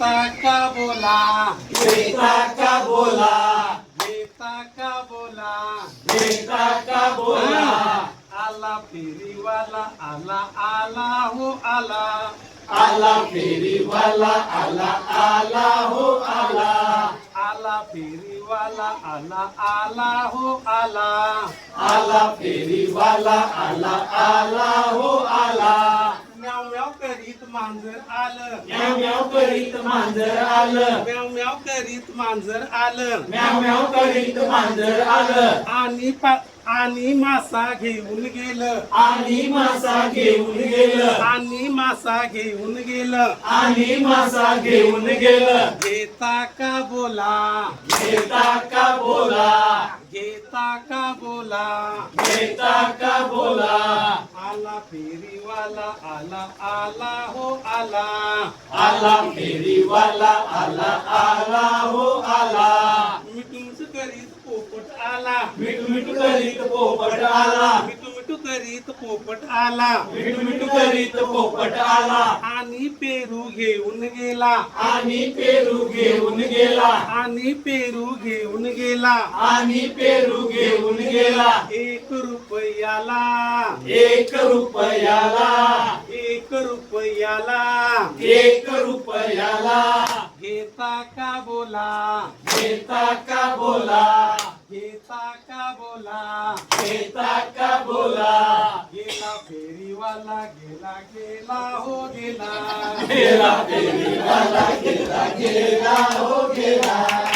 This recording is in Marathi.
घेता का बोला, घेता का बोला, घेता का बोला, घेता का बोला, आला फेरीवाला आला आला हो आला, आला फेरीवाला आला आला हो आला, आला फेरीवाला आला आला हो आला, आला फेरीवाला आला आला हो आला, म्याव म्याव करीत मांजर आलं, म्याव म्याव करीत मांजर आलं, म्याव म्याव करीत मांजर आलं, म्याव म्याव करीत मांजर आलं, आणि मासा घेऊन गेलं, आणि मासा घेऊन गेलं, आणि मासा घेऊन गेलं, आणि मासा घेऊन गेलं, घेता का बोला, घेता का बोला, घेता का बोला, घेता का बोला, आला फेरीवाला आला आला हो आला, आला फेरीवाला आला आला हो आला, मिठू करीत पोपट आला, मिठू मिठू करीत पोपट आला, मिठू करीत पोपट आला, मिठू करीत पोपट आला, आणि पेरू घेऊन गेला, आणि पेरू घेऊन गेला, आणि पेरू घेऊन गेला, आणि पेरू घेऊन गेला, 1 रुपयाला, 1 रुपयाला, 1 रुपयाला, 1 रुपयाला, घेता का बोला, घेता का बोला, घेता का बोला, घेता का बोला, गेला फेरीवाला गेला गेला हो गेला, गेला फेरीवाला गेला गेला हो गेला.